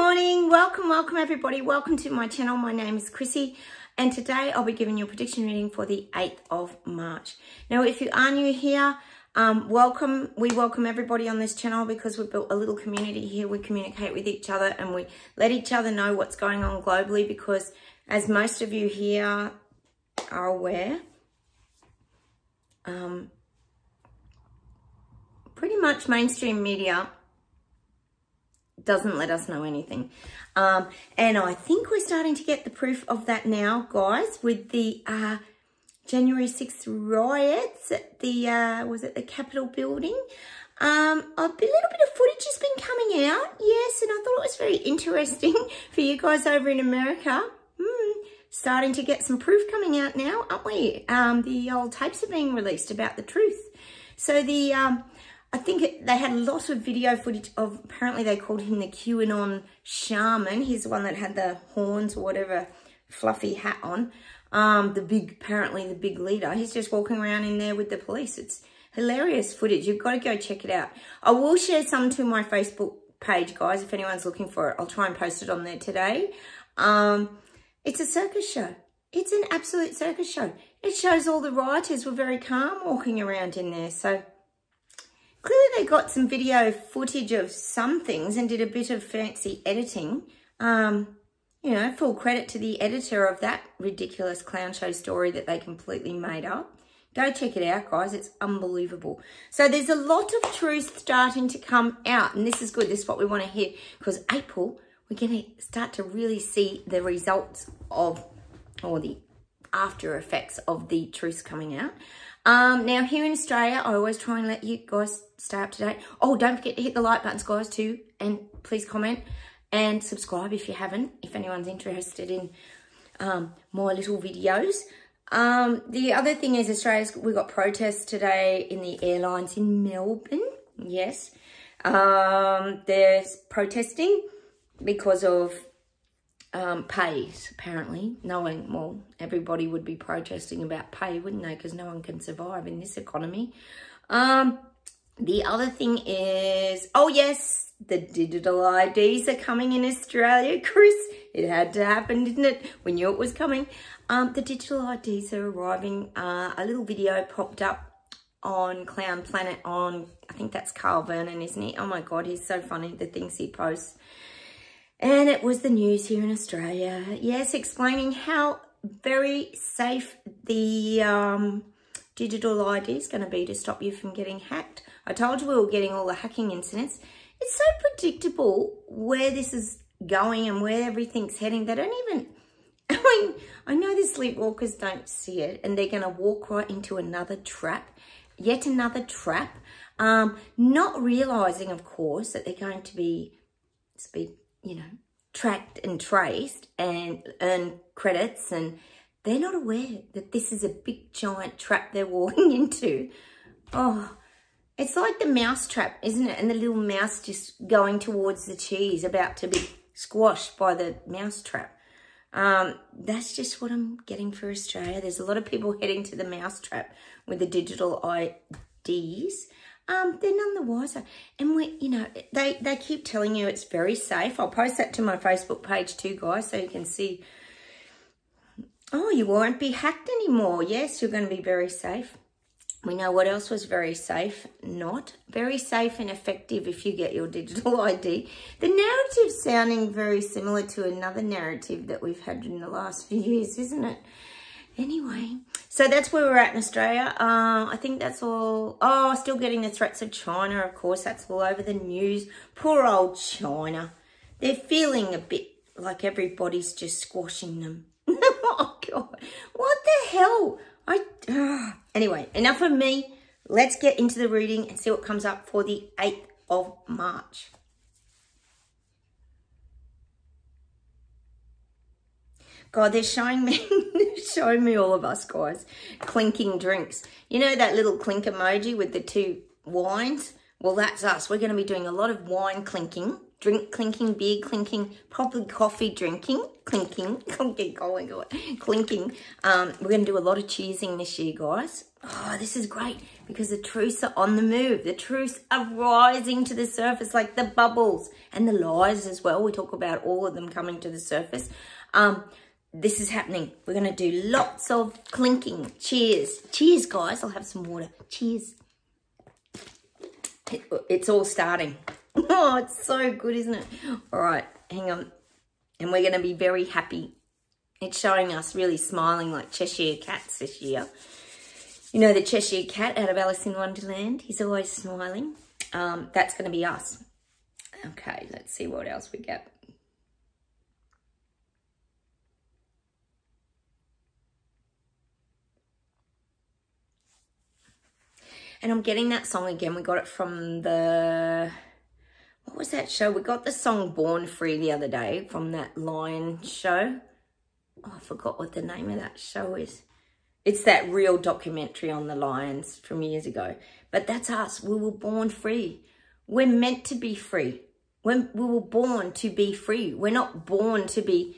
morning. Welcome everybody. Welcome to my channel. My name is Chrissy and today I'll be giving you a prediction reading for the 8th of March. Now, if you are new here, welcome. We welcome everybody on this channel because we've built a little community here. We communicate with each other and we let each other know what's going on globally because, as most of you here are aware, pretty much mainstream media doesn't let us know anything. And I think we're starting to get the proof of that now, guys, with the January 6th riots at the, was it the Capitol building? A little bit of footage has been coming out, yes, and I thought it was very interesting for you guys over in America. Starting to get some proof coming out now, aren't we? The old tapes are being released about the truth. So the, I think they had a lot of video footage of, apparently they called him the QAnon shaman. He's the one that had the horns or whatever fluffy hat on. Apparently the big leader. He's just walking around in there with the police. It's hilarious footage. You've got to go check it out. I will share some to my Facebook page, guys, if anyone's looking for it. I'll try and post it on there today. It's a circus show. It's an absolute circus show. It shows all the rioters were very calm walking around in there. So clearly they got some video footage of some things and did a bit of fancy editing. You know, full credit to the editor of that ridiculous clown show story that they completely made up. Go check it out, guys. It's unbelievable. So there's a lot of truth starting to come out, and this is good. This is what we want to hear, because April, we're going to start to really see the results of, or the after effects of the truths coming out. Now, here in Australia, I always try and let you guys stay up to date. Oh, don't forget to hit the like buttons, guys, too. And please comment and subscribe if you haven't, if anyone's interested in more little videos. The other thing is we got protests today in the airlines in Melbourne. Yes. There's protesting because of pays, apparently. Well, everybody would be protesting about pay, wouldn't they? Because no one can survive in this economy. The other thing is, oh yes, the digital IDs are coming in Australia, Chris. It had to happen, didn't it? We knew it was coming. The digital IDs are arriving. A little video popped up on Clown Planet on, I think that's Carl Vernon, isn't he? Oh my God, he's so funny, the things he posts. And it was the news here in Australia. Yes, explaining how very safe the digital ID is going to be to stop you from getting hacked. I told you we were getting all the hacking incidents. It's so predictable where this is going and where everything's heading. They don't even, I mean, I know the sleepwalkers don't see it and they're going to walk right into another trap, yet another trap, not realising, of course, that they're going to be, you know, tracked and traced and earn credits, and they're not aware that this is a big giant trap they're walking into. Oh, it's like the mouse trap, isn't it? And the little mouse just going towards the cheese, about to be squashed by the mouse trap. That's just what I'm getting for Australia. There's a lot of people heading to the mouse trap with the digital IDs. They're none the wiser. And we, you know, they keep telling you it's very safe. I'll post that to my Facebook page too, guys, so you can see. Oh, you won't be hacked anymore. Yes, you're going to be very safe. We know what else was very safe. Not very safe and effective if you get your digital ID. The narrative's sounding very similar to another narrative that we've had in the last few years, isn't it? Anyway, so that's where we're at in Australia. I think that's all. Oh, still getting the threats of China, of course. That's all over the news. Poor old China. They're feeling a bit like everybody's just squashing them. Oh, God. What the hell? Anyway, enough of me. Let's get into the reading and see what comes up for the 8th of March. God, they're showing me all of us, guys, clinking drinks. You know that little clink emoji with the two wines? Well, that's us. We're going to be doing a lot of wine clinking drink clinking, beer clinking, probably coffee drinking, clinking. Clinking. We're going to do a lot of cheersing this year, guys. Oh, this is great because the truths are on the move. The truths are rising to the surface like the bubbles, and the lies as well. We talk about all of them coming to the surface. This is happening. We're going to do lots of clinking. Cheers. Cheers, guys. I'll have some water. Cheers. It's all starting. Oh, it's so good, isn't it? All right, hang on. And we're going to be very happy. It's showing us really smiling like Cheshire cats this year. You know the Cheshire cat out of Alice in Wonderland? He's always smiling. That's going to be us. Okay, let's see what else we get. And I'm getting that song again. We got it from the... What was that show? We got the song Born Free the other day from that Lion show. Oh, I forgot what the name of that show is. It's that real documentary on the lions from years ago. But that's us. We were born free. We're meant to be free. We were born to be free. We're not born to be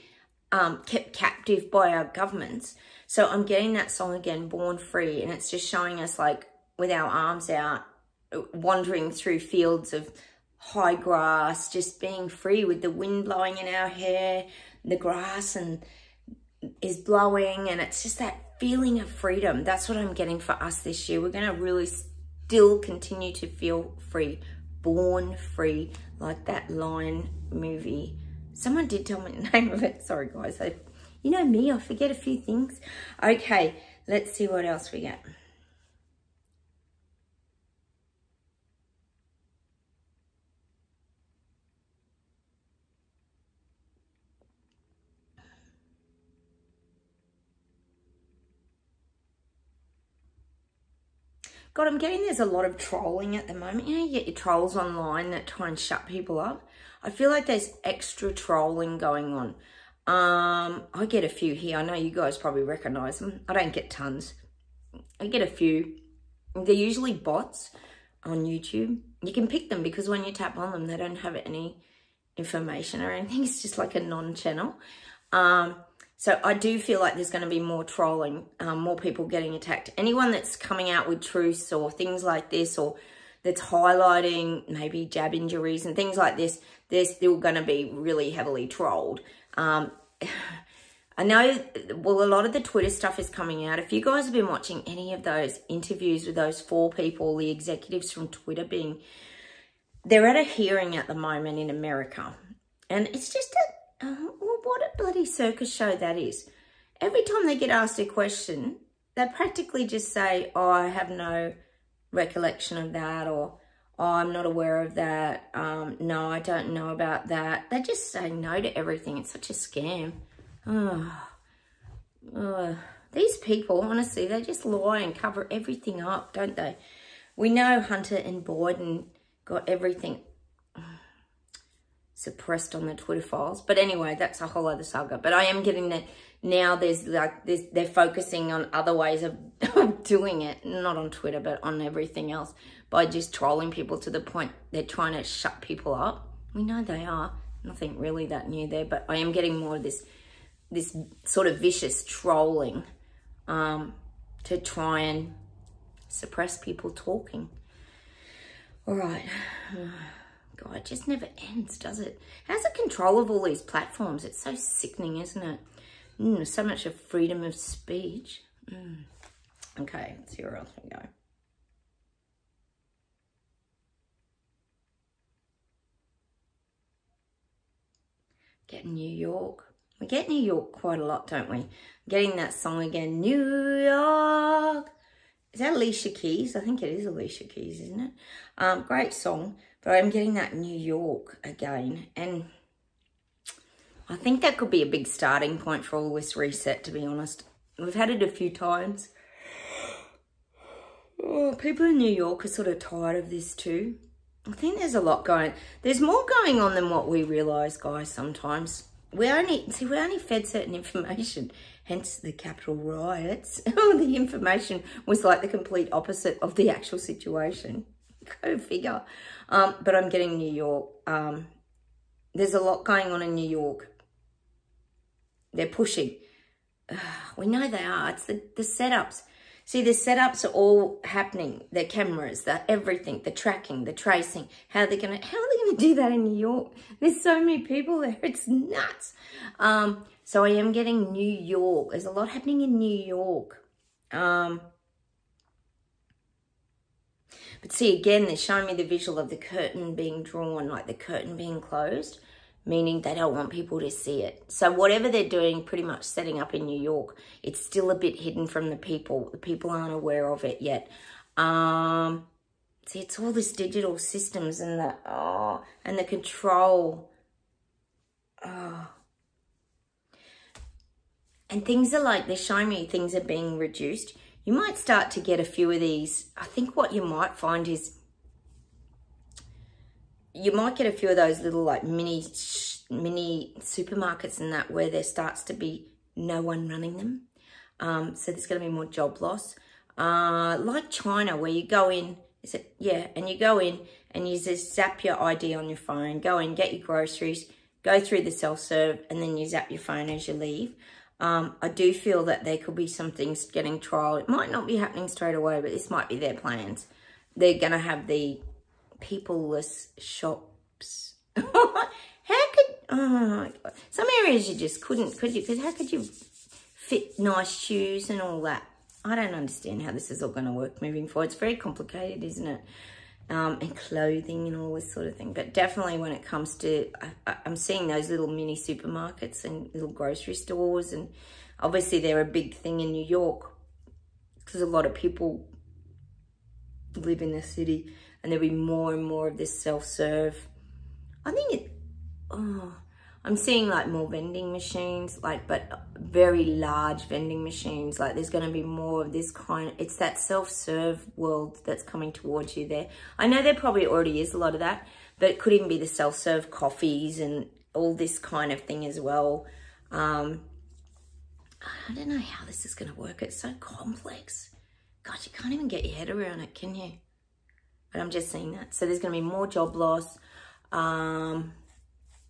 kept captive by our governments. So I'm getting that song again, Born Free. And it's just showing us like with our arms out, wandering through fields of high grass, just being free with the wind blowing in our hair, the grass and is blowing, and it's just that feeling of freedom. That's what I'm getting for us this year. We're going to really still continue to feel free, born free, like that Lion movie. Someone did tell me the name of it. Sorry, guys. You know me, I forget a few things. Okay, let's see what else we get. God, I'm getting there's a lot of trolling at the moment. You know, you get your trolls online that try and shut people up. I feel like there's extra trolling going on. I get a few here. I know you guys probably recognise them. I don't get tons. I get a few. They're usually bots on YouTube. You can pick them because when you tap on them, they don't have any information or anything. It's just like a non-channel. So I do feel like there's going to be more trolling, more people getting attacked. Anyone that's coming out with truths or things like this, or that's highlighting maybe jab injuries and things like this, they're still going to be really heavily trolled. I know, well, a lot of the Twitter stuff is coming out. If you guys have been watching any of those interviews with those 4 people, the executives from Twitter they're at a hearing at the moment in America. And it's just well, what a bloody circus show that is. Every time they get asked a question, they practically just say, oh, I have no recollection of that, or oh, I'm not aware of that. No, I don't know about that. They just say no to everything. It's such a scam. These people, honestly, they just lie and cover everything up, don't they? We know Hunter and Biden got everything suppressed on the Twitter files. But anyway, that's a whole other saga. But I am getting that now they're focusing on other ways of doing it. Not on Twitter, but on everything else. By just trolling people to the point they're trying to shut people up. We know they are. Nothing really that new there. But I am getting more of this sort of vicious trolling to try and suppress people talking. All right. God, it just never ends, does it? How's the control of all these platforms? It's so sickening, isn't it? So much of freedom of speech. Okay, let's see where else we go. Get New York. We get New York quite a lot, don't we? Getting that song again, New York. Is that Alicia Keys? I think it is Alicia Keys, isn't it? Great song. But I'm getting that New York again. And I think that could be a big starting point for all this reset, to be honest. We've had it a few times. Oh, people in New York are sort of tired of this too. I think there's a lot going. There's more going on than what we realise, guys, sometimes. We're only fed certain information, hence the Capitol riots. The information was like the complete opposite of the actual situation. Go figure. But I'm getting New York. There's a lot going on in New York. They're pushing. We know they are. It's the setups. See, the setups are all happening. The cameras, the everything, the tracking, the tracing. How are they gonna do that in New York? There's so many people there. It's nuts. So I am getting New York. There's a lot happening in New York. But see, again, they're showing me the visual of the curtain being drawn, like the curtain being closed, meaning they don't want people to see it. So whatever they're doing, pretty much setting up in New York, it's still a bit hidden from the people. The people aren't aware of it yet. See, it's all this digital systems and the control. And things are like, they're showing me things are being reduced. You might start to get a few of these. I think what you might find is you might get a few of those little like mini supermarkets and that, where there starts to be no one running them. So there's going to be more job loss. Like China, where you go in, and you go in and you just zap your ID on your phone, go in, get your groceries, go through the self-serve, and then you zap your phone as you leave. I do feel that there could be some things getting trial. It might not be happening straight away, but this might be their plans. They're going to have the people-less shops. Some areas you just couldn't, could you? Because how could you fit nice shoes and all that? I don't understand how this is all going to work moving forward. It's very complicated, isn't it? And clothing and all this sort of thing. But definitely when it comes to, I'm seeing those little mini supermarkets and little grocery stores. And obviously they're a big thing in New York because a lot of people live in the city. And there'll be more and more of this self-serve. I think I'm seeing like more vending machines, but very large vending machines. Like there's going to be more of this kind. It's that self-serve world that's coming towards you there. I know there probably already is a lot of that, but it could even be the self-serve coffees and all this kind of thing as well. I don't know how this is going to work. It's so complex. God, you can't even get your head around it, can you? But I'm just seeing that. So there's going to be more job loss.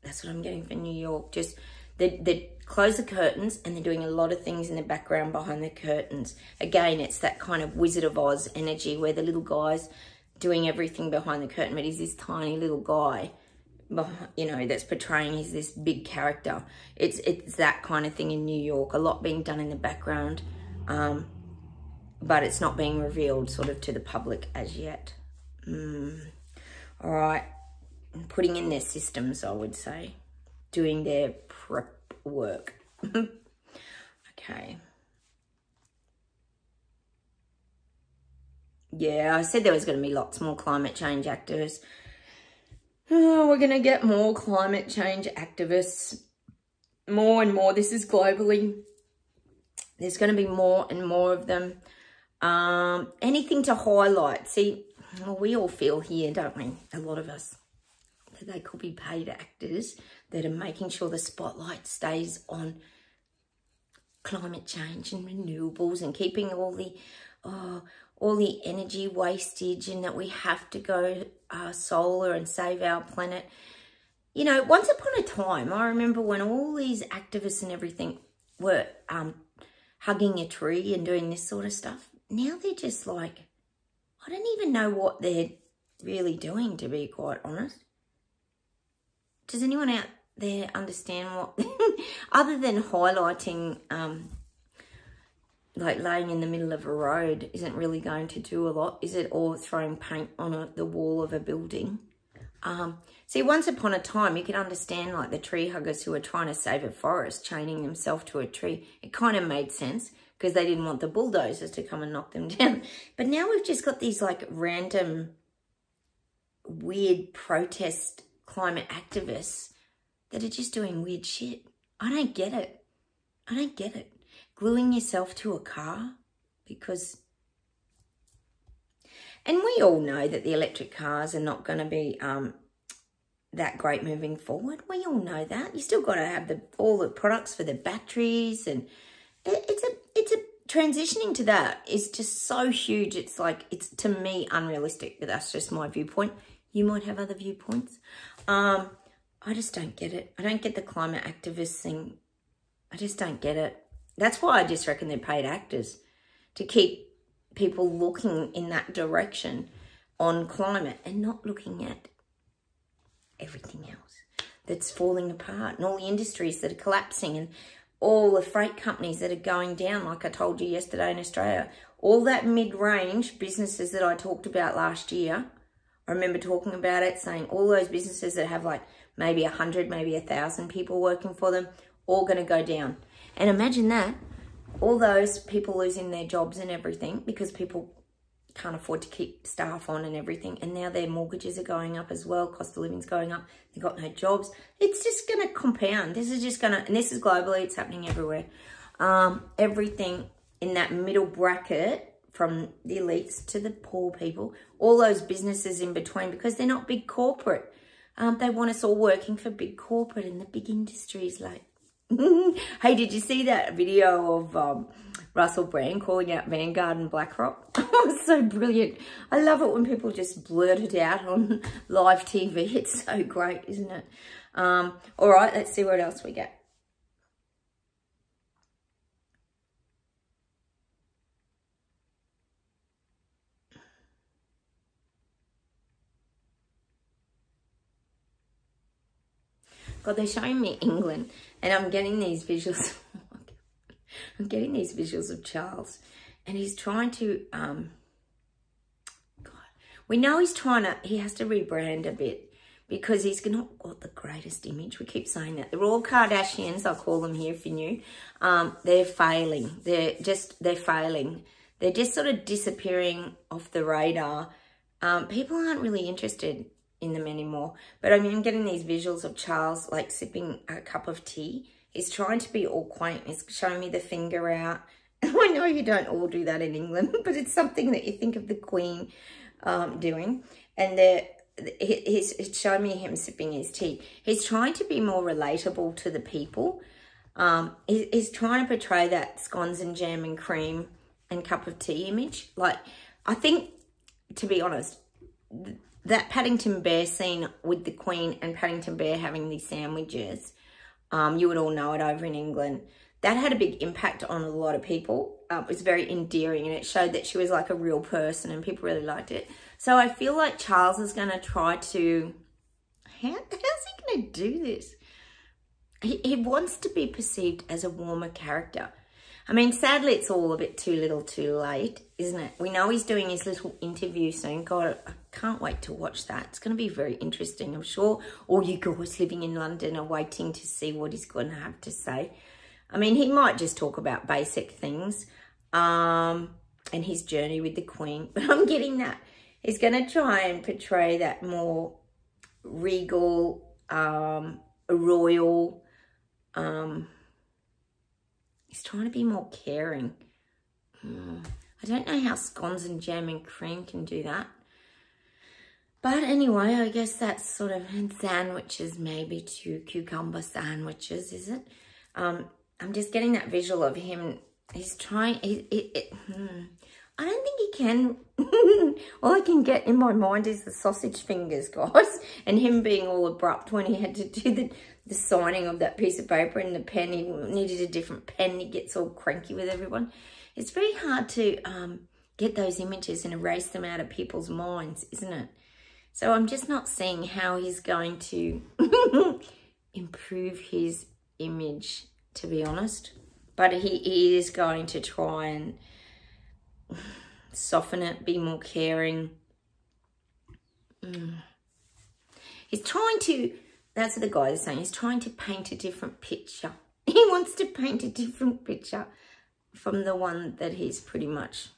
That's what I'm getting for New York. Just they close the curtains and they're doing a lot of things in the background behind the curtains. Again, it's that kind of Wizard of Oz energy where the little guy's doing everything behind the curtain, but he's this tiny little guy, you know, that's portraying he's this big character. It's that kind of thing in New York. A lot being done in the background, but it's not being revealed sort of to the public as yet. All right. Putting in their systems, I would say. Doing their prep work. Okay. Yeah, I said there was going to be lots more climate change activists. Oh, we're going to get more climate change activists. More and more. This is globally. There's going to be more and more of them. Anything to highlight. See, well, we all feel here, don't we? A lot of us. That they could be paid actors that are making sure the spotlight stays on climate change and renewables and keeping all the energy wastage, and that we have to go solar and save our planet. You know, once upon a time, I remember when all these activists and everything were hugging a tree and doing this sort of stuff. Now they're just like, I don't even know what they're really doing, to be quite honest. Does anyone out there understand what, other than highlighting, like laying in the middle of a road isn't really going to do a lot, is it? Or throwing paint on the wall of a building. See, once upon a time, you could understand like the tree huggers who were trying to save a forest, chaining themselves to a tree. It kind of made sense because they didn't want the bulldozers to come and knock them down. But now we've just got these like random weird protest climate activists that are just doing weird shit. I don't get it. I don't get it. Gluing yourself to a car because... And we all know that the electric cars are not going to be that great moving forward. We all know that. You still got to have all the products for the batteries, and it's a transitioning to that is just so huge. It's like, it's to me unrealistic, but that's just my viewpoint. You might have other viewpoints. I just don't get it. I don't get the climate activist thing. I just don't get it. That's why I just reckon they're paid actors, to keep people looking in that direction on climate and not looking at everything else that's falling apart, and all the industries that are collapsing, and all the freight companies that are going down, like I told you yesterday in Australia. All that mid-range businesses that I talked about last year, I remember talking about it, saying all those businesses that have like maybe 100, maybe 1,000 people working for them, all going to go down. And imagine that, all those people losing their jobs and everything because people can't afford to keep staff on and everything. And now their mortgages are going up as well. Cost of living's going up. They've got no jobs. It's just going to compound. This is just going to, and this is globally, it's happening everywhere. Everything in that middle bracket, from the elites to the poor people, all those businesses in between, because they're not big corporate. They want us all working for big corporate and the big industries. Like, hey, did you see that video of Russell Brand calling out Vanguard and BlackRock? Oh, it's so brilliant. I love it when people just blurt it out on live TV. It's so great, isn't it? All right, let's see what else we get. God, they're showing me England, and I'm getting these visuals. I'm getting these visuals of Charles, and he's trying to, God, we know he's trying to, he has to rebrand a bit because he's not got the greatest image. We keep saying that. They're all Kardashians, I'll call them here if you're new. They're failing. They're failing. They're just sort of disappearing off the radar. People aren't really interested in them anymore. But I mean, I'm getting these visuals of Charles like sipping a cup of tea. He's trying to be all quaint. He's showing me the finger out. I know you don't all do that in England, but it's something that you think of the Queen doing. And he's showing me him sipping his tea. He's trying to be more relatable to the people. He's trying to portray that scones and jam and cream and cup of tea image. Like, I think, to be honest, that Paddington Bear scene with the Queen and Paddington Bear having these sandwiches, you would all know it over in England, that had a big impact on a lot of people. It was very endearing, and it showed that she was like a real person, and people really liked it. So I feel like Charles is going to try to, how's he going to do this? He wants to be perceived as a warmer character. I mean, sadly, it's all a bit too little too late, isn't it? We know he's doing his little interview soon. God, I can't wait to watch that. It's going to be very interesting. I'm sure all you guys living in London are waiting to see what he's going to have to say. I mean, he might just talk about basic things and his journey with the Queen. But I'm getting that. He's going to try and portray that more regal, royal, he's trying to be more caring. I don't know how scones and jam and cream can do that. But anyway, I guess that's sort of, and sandwiches, maybe 2 cucumber sandwiches, is it? I'm just getting that visual of him. He's trying, I don't think he can. All I can get in my mind is the sausage fingers, guys. And him being all abrupt when he had to do the signing of that piece of paper and the pen. He needed a different pen. He gets all cranky with everyone. It's very hard to get those images and erase them out of people's minds, isn't it? So I'm just not seeing how he's going to improve his image, to be honest. But he is going to try and soften it, be more caring. He's trying to, that's what the guy is saying, he's trying to paint a different picture. He wants to paint a different picture from the one that he's pretty much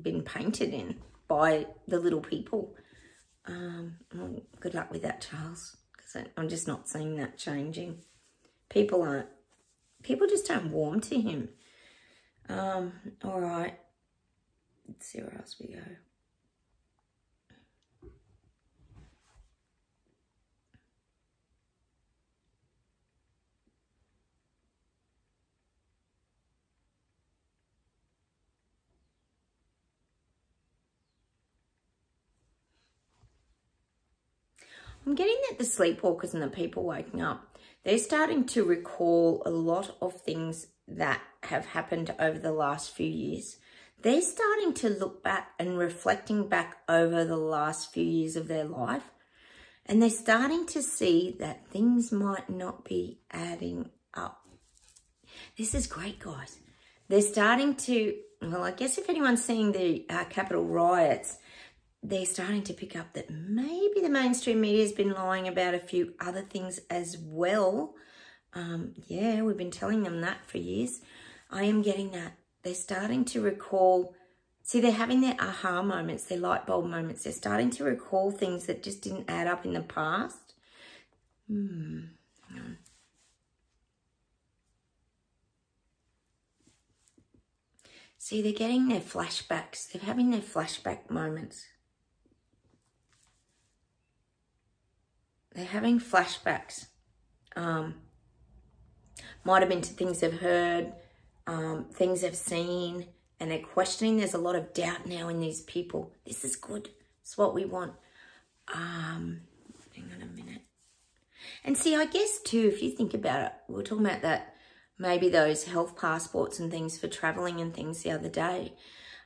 been painted in by the little people. Well, good luck with that, Charles, because I'm just not seeing that changing. People just aren't warm to him. All right, let's see where else we go. I'm getting that the sleepwalkers and the people waking up, they're starting to recall a lot of things that have happened over the last few years. They're starting to look back and reflecting back over the last few years of their life. And they're starting to see that things might not be adding up. This is great, guys. They're starting to, well, I guess if anyone's seeing the Capitol riots, they're starting to pick up that maybe the mainstream media has been lying about a few other things as well. Yeah, we've been telling them that for years. I am getting that. They're starting to recall, see, they're having their aha moments, their light bulb moments. They're starting to recall things that just didn't add up in the past. Hang on. See, they're getting their flashbacks. They're having their flashback moments. They're having flashbacks. Might have been to things they've heard, things they've seen, and they're questioning. There's a lot of doubt now in these people. This is good. It's what we want. Hang on a minute. And see, I guess too, if you think about it, we were talking about that, maybe those health passports and things for travelling and things the other day.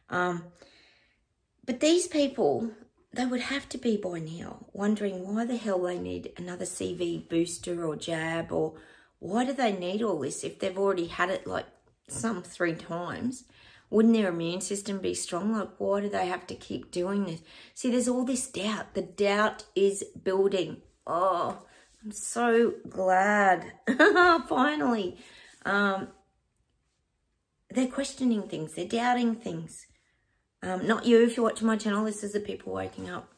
But these people, they would have to be by now wondering why the hell they need another CV booster or jab, or why do they need all this if they've already had it like some 3 times? Wouldn't their immune system be strong? Like, why do they have to keep doing this? See, there's all this doubt. The doubt is building. Oh, I'm so glad. Finally. They're questioning things. They're doubting things. Not you, if you're watching my channel. This is the people waking up.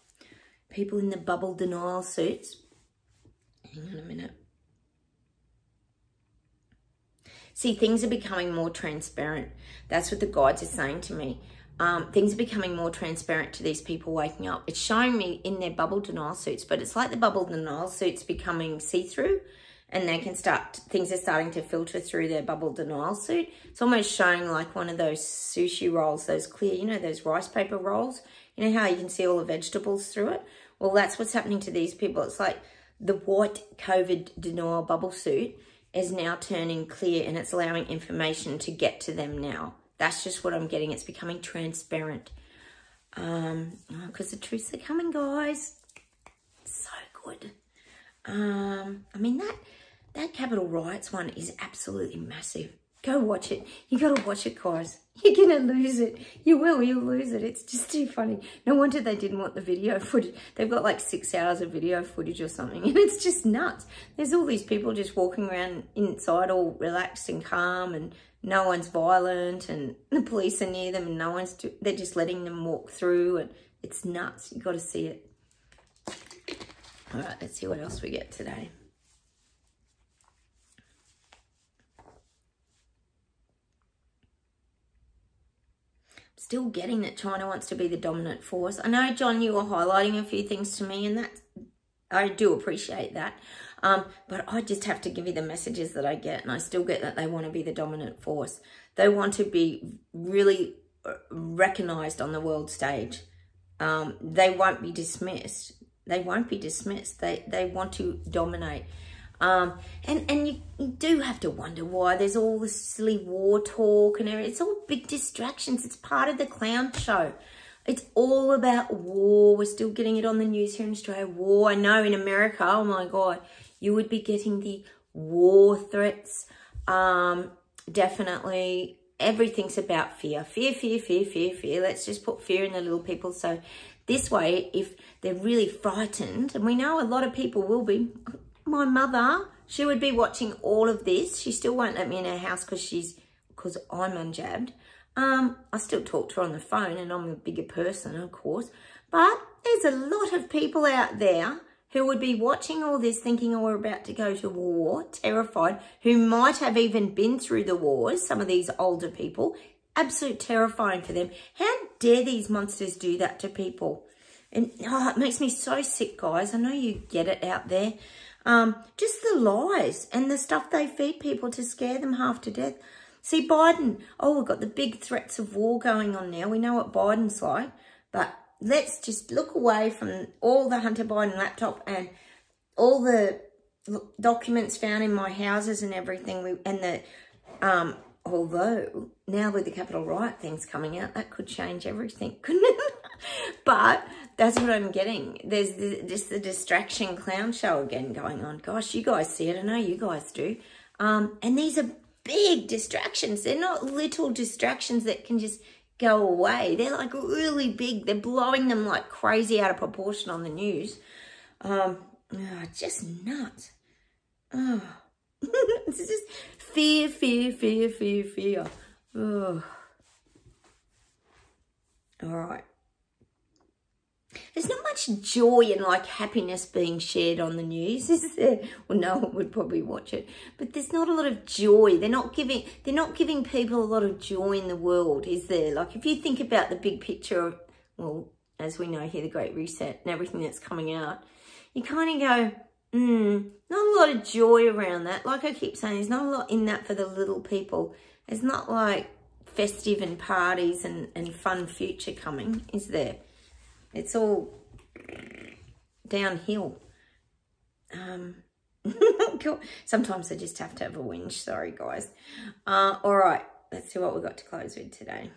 People in the bubble denial suits. Hang on a minute. See, things are becoming more transparent. That's what the guides are saying to me. Things are becoming more transparent to these people waking up. It's showing me in their bubble denial suits, but it's like the bubble denial suits becoming see-through, and they can start, things are starting to filter through their bubble denial suit. It's almost showing like one of those sushi rolls, those clear, you know, those rice paper rolls. You know how you can see all the vegetables through it? Well, that's what's happening to these people. It's like the white COVID denial bubble suit is now turning clear, and it's allowing information to get to them now. That's just what I'm getting. It's becoming transparent. Because the truths are coming, guys. So good. I mean, that Capitol Riots one is absolutely massive. Go watch it. You got to watch it, guys. You're going to lose it. You will. You'll lose it. It's just too funny. No wonder they didn't want the video footage. They've got like 6 hours of video footage or something. And it's just nuts. There's all these people just walking around inside all relaxed and calm, and no one's violent, and the police are near them, and they're just letting them walk through, and it's nuts. You got to see it. All right, let's see what else we get today. Still getting that China wants to be the dominant force. I know, John, you were highlighting a few things to me, and that I do appreciate that. But I just have to give you the messages that I get, and I still get that they want to be the dominant force. They want to be really recognised on the world stage. They won't be dismissed. They won't be dismissed. They want to dominate. And you do have to wonder why there's all this silly war talk and everything. It's all big distractions. It's part of the clown show. It's all about war. We're still getting it on the news here in Australia. War. I know in America, oh my God, you would be getting the war threats. Definitely everything's about fear. Fear, fear, fear, fear, fear. Let's just put fear in the little people. So this way, if they're really frightened, and we know a lot of people will be. My mother, she would be watching all of this. She still won't let me in her house because I'm unjabbed. I still talk to her on the phone, and I'm a bigger person, of course. But there's a lot of people out there who would be watching all this thinking, oh, we're about to go to war, terrified, who might have even been through the wars, some of these older people. Absolute terrifying for them. How dare these monsters do that to people? And oh, it makes me so sick, guys. I know you get it out there. Just the lies and the stuff they feed people to scare them half to death. See, Biden, oh, we've got the big threats of war going on now. We know what Biden's like, but let's just look away from all the Hunter Biden laptop and all the documents found in my houses and everything, although now with the capital right things coming out, that could change everything, couldn't it? But that's what I'm getting. There's just the distraction clown show again going on. Gosh, you guys see it. I know you guys do. And these are big distractions. They're not little distractions that can just go away. They're like really big. They're blowing them like crazy out of proportion on the news. Just nuts. Oh. It's just fear, fear, fear, fear, fear. Oh. All right. There's not much joy and like happiness being shared on the news, is there? Well, no one would probably watch it, but there's not a lot of joy. They're not giving people a lot of joy in the world, is there? Like if you think about the big picture of, well, as we know here, the Great Reset and everything that's coming out, you kind of go, not a lot of joy around that. Like I keep saying, there's not a lot in that for the little people. There's not like festive and parties and fun future coming, is there? It's all downhill. Sometimes I just have to have a whinge. Sorry, guys. All right, let's see what we've got to close with today.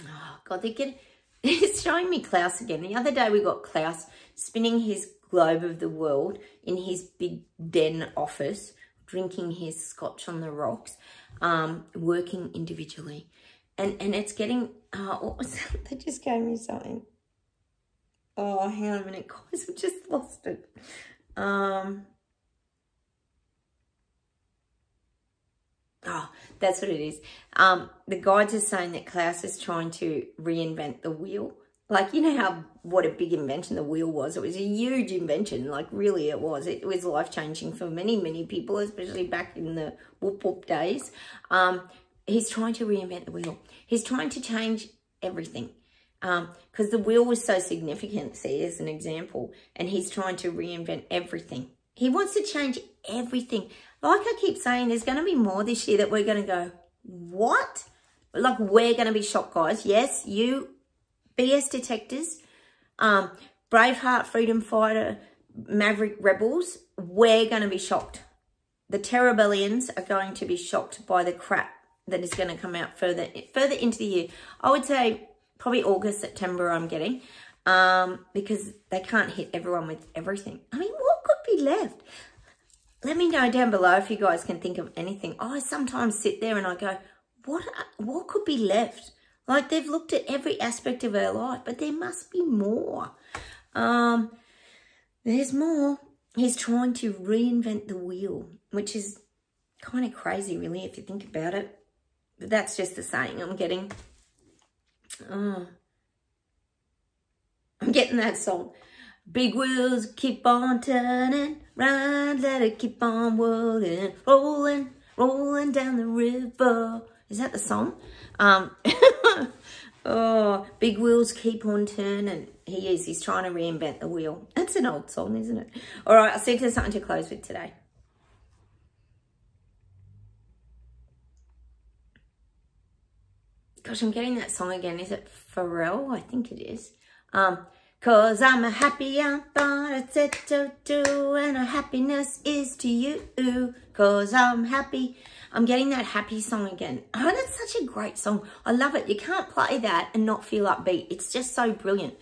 Oh, God, it's showing me Klaus again. The other day we got Klaus spinning his globe of the world in his big den office, drinking his scotch on the rocks, working individually. And it's getting, what was that? They just gave me something. Oh, hang on a minute, guys, I just lost it. Oh, that's what it is. The guides are saying that Klaus is trying to reinvent the wheel. Like, you know what a big invention the wheel was. It was a huge invention. Like, really it was. It was life-changing for many, many people, especially back in the whoop-whoop days. He's trying to reinvent the wheel. He's trying to change everything. Because the wheel was so significant, see, as an example. And he's trying to reinvent everything. He wants to change everything. Like I keep saying, there's going to be more this year that we're going to go, what? Like, we're going to be shocked, guys. Yes, you BS detectors, Braveheart, Freedom Fighter, Maverick Rebels, we're going to be shocked. The Terrabellions are going to be shocked by the crap that is going to come out further into the year. I would say probably August, September I'm getting, because they can't hit everyone with everything. I mean, what could be left? Let me know down below if you guys can think of anything. I sometimes sit there and I go, what could be left? Like, they've looked at every aspect of our life, but there must be more. There's more. He's trying to reinvent the wheel, which is kind of crazy, really, if you think about it. But that's just the saying I'm getting. I'm getting that song. Big wheels keep on turning, right, let it keep on whirling, rolling, rolling down the river. Is that the song? Oh, big wheels keep on turning. He's trying to reinvent the wheel. That's an old song, isn't it? All right, I'll see if there's something to close with today. Gosh, I'm getting that song again. Is it Pharrell? I think it is. Cause I'm a happy aunt, and a happiness is to you. Cause I'm happy. I'm getting that happy song again. Oh, that's such a great song. I love it. You can't play that and not feel upbeat. It's just so brilliant.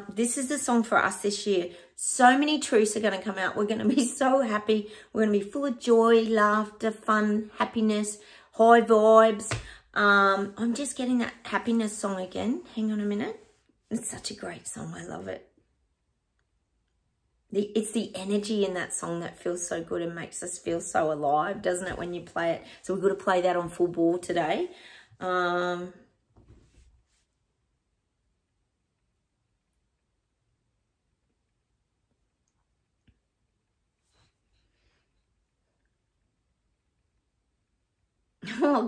This is the song for us this year. So many truths are going to come out. We're going to be so happy. We're going to be full of joy, laughter, fun, happiness, high vibes. I'm just getting that happiness song again. Hang on a minute. It's such a great song. I love it. It's the energy in that song that feels so good and makes us feel so alive, doesn't it, when you play it? So we've got to play that on full bore today. Oh,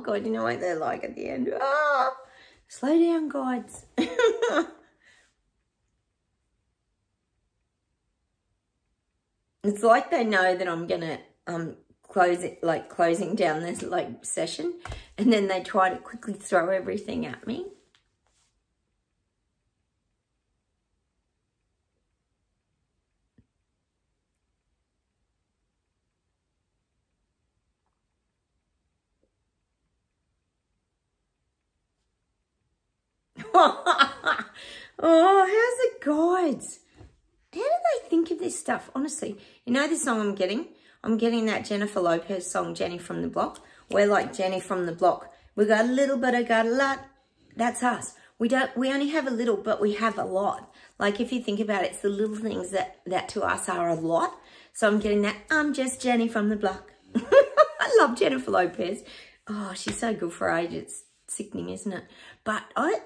God, you know what they're like at the end? Oh, slow down, guides. It's like they know that I'm going to closing down this like session, and then they try to quickly throw everything at me. Oh, how's it, guys? How do they think of this stuff? Honestly, you know this song I'm getting? I'm getting that Jennifer Lopez song, Jenny from the Block. We're like Jenny from the Block. We got a little, but I got a lot. That's us. We only have a little, but we have a lot. Like if you think about it, it's the little things that to us are a lot. So I'm getting that, I'm just Jenny from the Block. I love Jennifer Lopez. Oh, she's so good for her age. It's sickening, isn't it? But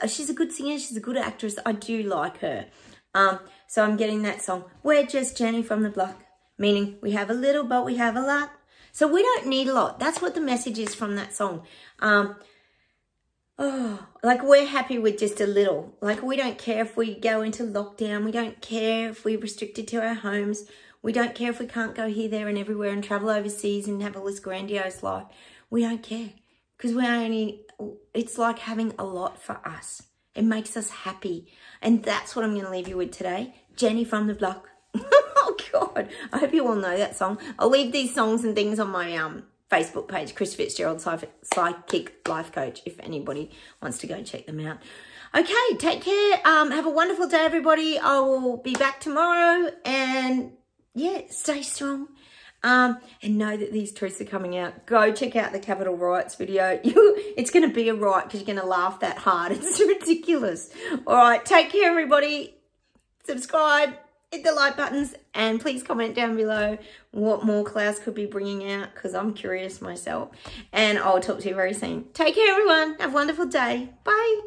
she's a good singer. She's a good actress. I do like her. So I'm getting that song. We're just Jenny from the Block. Meaning we have a little, but we have a lot. So we don't need a lot. That's what the message is from that song. Like we're happy with just a little. Like we don't care if we go into lockdown. We don't care if we're restricted to our homes. We don't care if we can't go here, there and everywhere and travel overseas and have all this grandiose life. We don't care. Because it's like having a lot for us. It makes us happy. And that's what I'm going to leave you with today. Jenny from the Block. Oh, God. I hope you all know that song. I'll leave these songs and things on my Facebook page, Chrissy Fitzgerald, Psychic Life Coach, if anybody wants to go check them out. Okay, take care. Have a wonderful day, everybody. I will be back tomorrow. And, yeah, stay strong. And know that these truths are coming out. Go check out the Capital Rights video. It's going to be a riot because you're going to laugh that hard. It's ridiculous. All right, take care, everybody. Subscribe. Hit the like buttons and please comment down below what more Klaus could be bringing out because I'm curious myself. And I'll talk to you very soon. Take care, everyone. Have a wonderful day. Bye.